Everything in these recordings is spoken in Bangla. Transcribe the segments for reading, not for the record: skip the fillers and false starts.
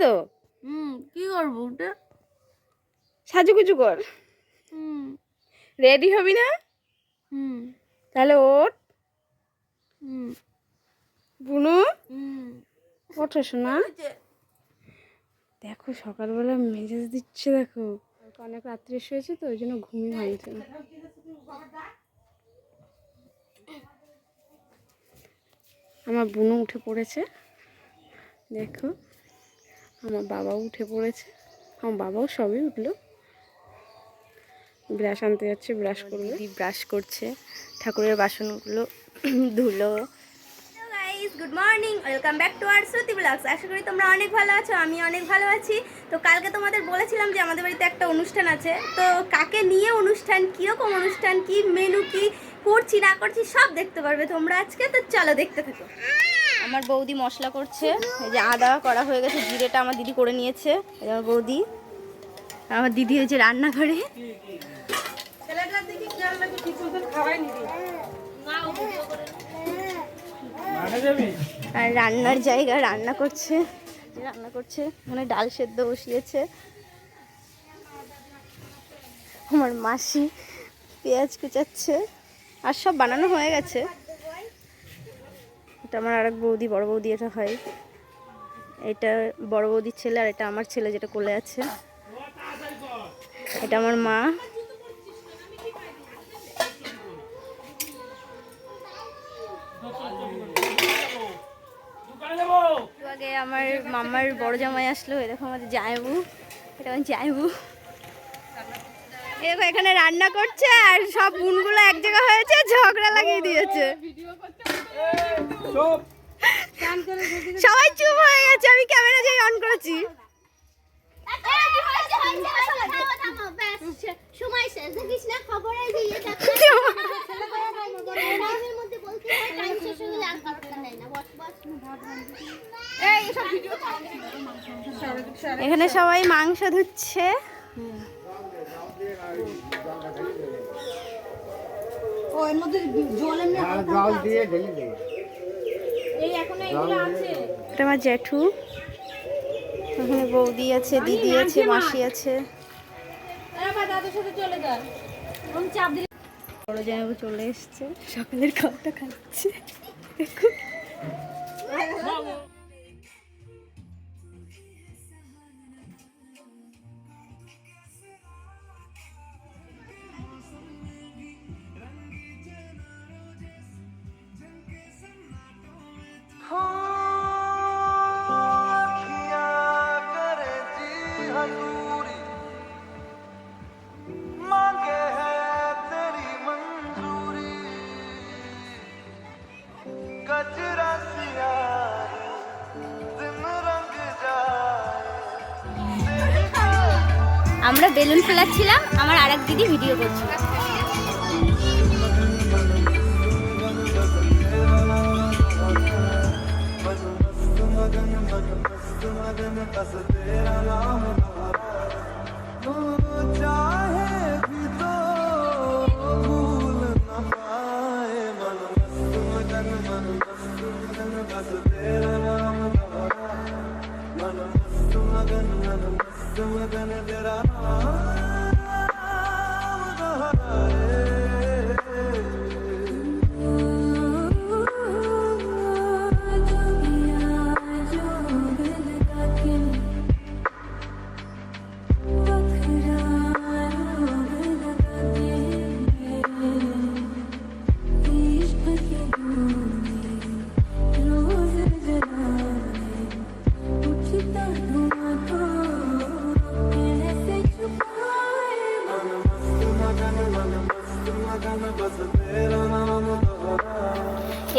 তো? কি করবো ওটা? সাজুগুজু কর। রেডি হবি না? তাহলে ওঠ। বুনু ওঠো শোনা। দেখো সকালবেলা মেজাজ দিচ্ছে, দেখো অনেক রাত্রে শুয়েছে তো ওই জন্য ঘুমিয়ে ভাঙছে না। আমার বুনু উঠে পড়েছে, দেখো আমার বাবাও উঠে পড়েছে। আমার বাবাও সবই উঠলো। ব্রাশ আনতে যাচ্ছে, ব্রাশ করবে। দিদি ব্রাশ করছে, ঠাকুরের বাসনগুলো ধুলো। Good morning, welcome back to our Shruti blogs. আশা করি তোমরা অনেক ভালো আছো, আমি অনেক ভালো আছি। তো কালকে তোমাদের বলেছিলাম যে আমাদের বাড়িতে একটা অনুষ্ঠান আছে। তো কাকে নিয়ে অনুষ্ঠান, কীরকম অনুষ্ঠান, কি মেনু, কি করছি না করছি সব দেখতে পারবে তোমরা আজকে। তো চলো দেখতে থাকো। আমার বৌদি মশলা করছে, এই যে আদা করা হয়ে গেছে, জিরেটা আমার দিদি করে নিয়েছে। এই আমার বৌদি, আমার দিদি হয়েছে রান্নাঘরে। আর রান্নার জায়গা, রান্না করছে মানে ডাল সেদ্ধ বসিয়েছে আমার মাসি, পেঁয়াজ কুচাচ্ছে, আর সব বানানো হয়ে গেছে। এটা আমার আরেক বৌদি, বড় বৌদি এটা হয়। এটা বড় বৌদির ছেলে, আর এটা আমার ছেলে যেটা কোলে আছে। এটা আমার মা। আগে আমার মামার বড় জামাই আসলো, এরকম আমাদের জায়বু, এটা আমার জায়বু। দেখো এখানে রান্না করছে, আর সব বোনগুলো এক জায়গা হয়েছে, ঝগড়া লাগিয়ে দিয়েছে। সবাই চুপ হয়ে গেছে, আমি ক্যামেরা যাই অন করেছি। এখানে সবাই মাংস ধুচ্ছে। এটা আমার জেঠু, এখানে বৌদি আছে, দিদি আছে, মাসি আছে। বড় জামাইবাবু চলে এসছে, সকালের খাওয়াটা খাচ্ছে। দেখো আমরা বেলুন ফেলাচ্ছিলাম, আমার আরেক দিদি ভিডিও করছিল।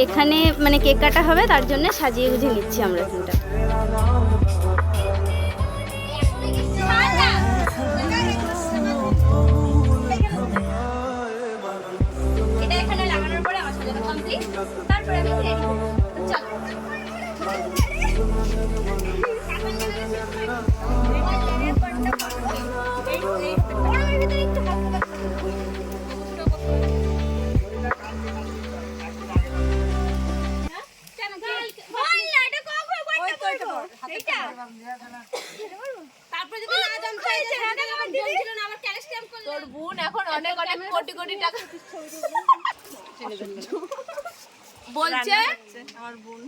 এখানে মানে কেক কাটা হবে, তার জন্য সাজিয়ে গুজিয়ে নিচ্ছি আমরা এখানটা। এটা এখানে লাগানোর পরে আমার সাজানো কমপ্লিট, তারপরে আমি রেডি হব। চলো তোর বোন এখন অনেক অনেক কোটি কোটি টাকা বলছে আমার বোন।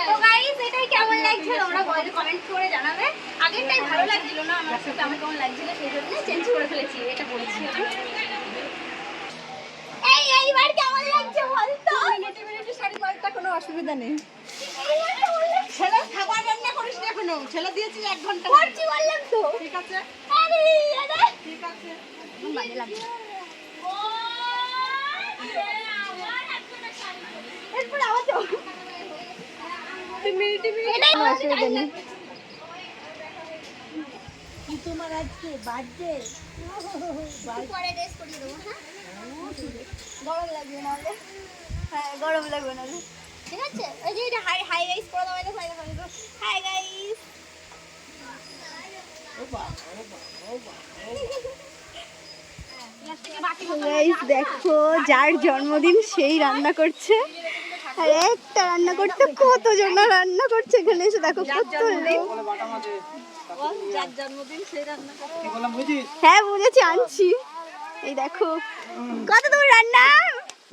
তো গাইস এটাই কেমন লাগছে তোমরা কমেন্ট করে জানাবে। আগেরটাই ভালো লাগছিল না আমার সাথে, আমার কেমন লাগছিল সেই জন্য চেঞ্জ করে ফেলেছি, এটা বলেছি আমি। এইবার কেমন লাগছে বলতো? মিনিটে শাড়ি পরতে কোনো অসুবিধা নেই। ছেলে খাবার রান্না করিস না এখনো, ছেলে দিয়েছি 1 ঘন্টা করছি বললাম তো। ঠিক আছে আরে আরে ঠিক আছে। বাজে লাগছে। এরপর আবার তো এটাই অসুবিধা নেই। কি তোমার আজকে বার্থডে? পরে ড্রেস করিয়ে দেবো। হ্যাঁ গরম লাগবে না হলে, হ্যাঁ গরম লাগবে না হলে, ঠিক আছে। ওই যে এটা হাই হাই গাইস করে দাও, এটা হাই গাইস। গাইস দেখো যার জন্মদিন সেই রান্না করছে, আর একটা রান্না করতে কতজন রান্না করছে এখানে এসে দেখো কত লোক। যার জন্মদিন সেই রান্না করে। হ্যাঁ বুঝেছি, আনছি। এই দেখো কত দূর রান্না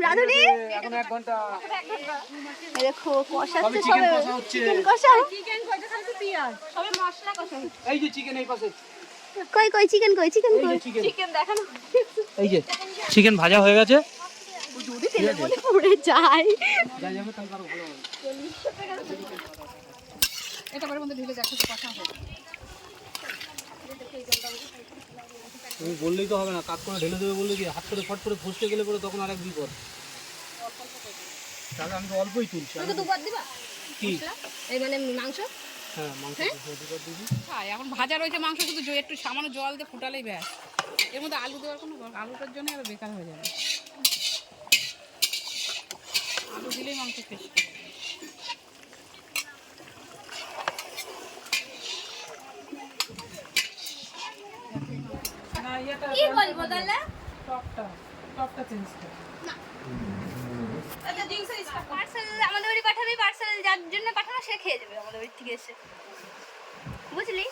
রাধুনি, এখন 1 ঘন্টা এই দেখো কষাচ্ছে সবে সবে, chicken কষা হচ্ছে। চিকেন কষা। চিকেন কইতে খালি পেঁয়াজ সবে মশলা কষা হচ্ছে। এই যে চিকেন এই পাশে, কই কই চিকেন কই, চিকেন এই কই, যে চিকেন, চিকেন দেখানো এই যে চিকেন ভাজা হয়ে গেছে, যদি তেলের মধ্যে পুড়ে যায়। যা যাবে তাহলে আরো ভালো হবে। এটা পরে মধ্যে ঢেলে দেখো তো কষা হবে। তুমি বললেই তো হবে না, কাট করে ঢেলে দেবে বললে কি, হাত করে ফট করে ফসকে গেলে পরে তখন আরেক বিপদ। তাহলে আমি তো অল্পই তুলছি। তুমি দুবার দিবা কি এই মানে মাংস? হ্যাঁ মাংস দুবার দিবি। হ্যাঁ এখন ভাজা রয়েছে মাংস, শুধু একটু সামান্য জল দিয়ে ফুটালেই ব্যাস। এর মধ্যে আলু দেওয়ার কোনো আলুটার জন্য আরো বেকার হয়ে যাবে, আলু দিলেই মাংস ফেস। না এটা কি বলবো তাহলে? টপটা চেঞ্জ কর। আচ্ছা জিন্স পার্সেল আমাদের বাড়ি পাঠাবি, পার্সেল যার জন্য পাঠানো সে খেয়ে যাবে আমাদের বাড়ি থেকে এসে, বুঝলি?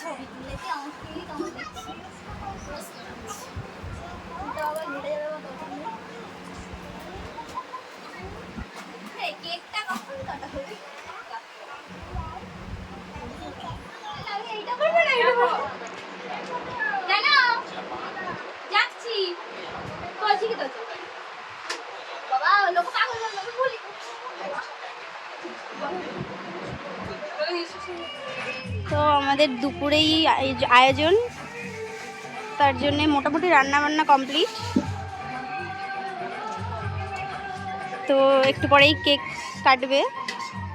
ছবি তুলে কি আমার ফিলিং কেমন দেখছি, আবার হেঁটে যাবে কেকটা কখন কাটা হবে? আমি এইটা করবো না, এইটা করবো জানো, যাচ্ছি বলছি কি তো বাবা লোক পাগল লোক বলি। তো আমাদের দুপুরেই আয়োজন, তার জন্য মোটামুটি রান্না বান্না কমপ্লিট। তো একটু পরেই কেক কাটবে,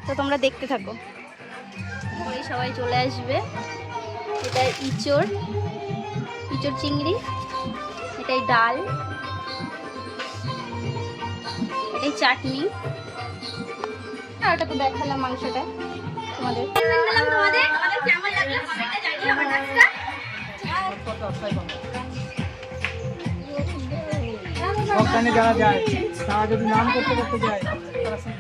তো তোমরা দেখতে থাকো। ওই সবাই চলে আসবে। এটা ইঁচড় চিংড়ি, এটাই ডাল, এটাই চাটনি, আর ওটা তো দেখালাম মাংসটা তোমাদের। তোমাদের কেমন লাগলো কমেন্টে জানিও আমার নাচটা। সবখানে যারা যায় তারা যদি নাম করতে করতে যায় তারা সেই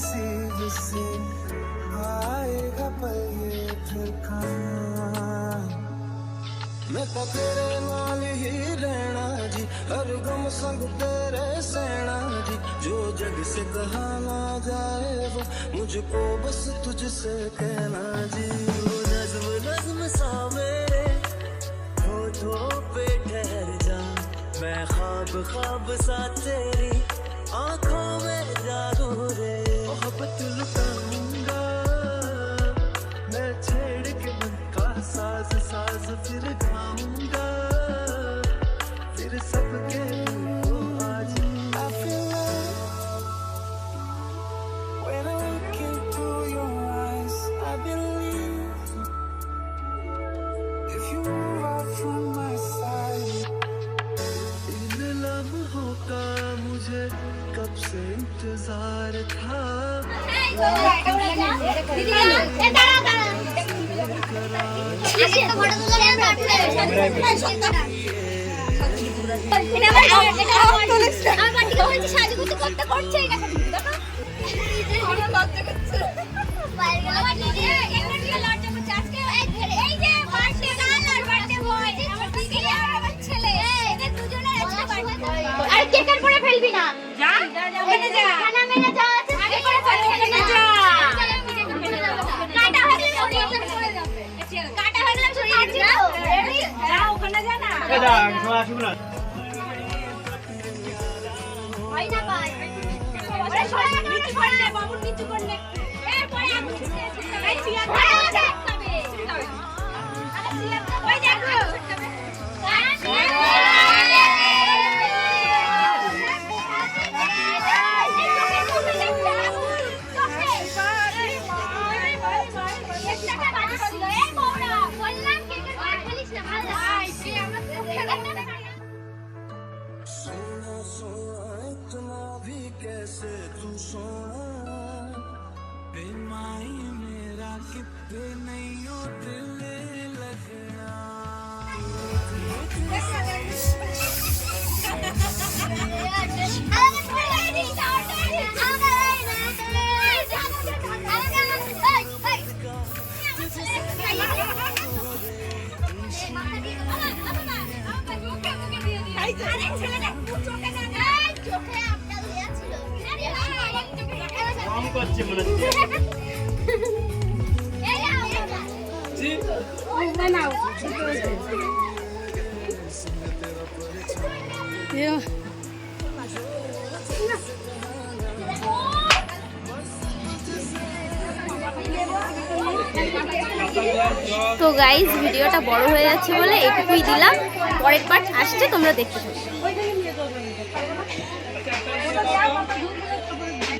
नसीब से आएगा पल ये फिर कहाँ मैं तो तेरे नाल ही रहना जी हर गम संग तेरे सहना जी जो जग से कहा ना जाए वो मुझको बस तुझसे कहना जी वो नज्म नज्म सा मेरे होठों पे ठहर जा मैं ख्वाब ख्वाब सा तेरी आंखों में जादू रे मोहब्बत लुटाऊंगा मैं छेड़ के मन का साज साज फिर गाऊंगा फिर सबके दिल को आज I feel like when I look into your eyes I believe if you move out from my side इन लम्हों का मुझे कब से इंतजार था আর কেকের পরে ফেলবি না যা ওখানে যা খানা মেনে যা আছে আগে করে ফেলে না যা কাটা হয়ে গেলে চলে যাবে কাটা হয়ে গেলে চলে যাবে যা ওখানে যা না যা সবাই আসুন না হয় না ভাই আরে সরে নিচু করলে বাবু নিচু করলে এরপরে আমি এই চিয়া খাবে আরে চিয়া ওই দেখো सोना सोना इतना भी कैसे तू सोना बेमाई मेरा कितने नहीं हो दिल लगना काम করছে মনে হচ্ছে তো গাইজ ভিডিওটা বড় হয়ে যাচ্ছে বলে এটুকুই দিলাম, পরের পার্ট আসছে তোমরা দেখতে থাকো।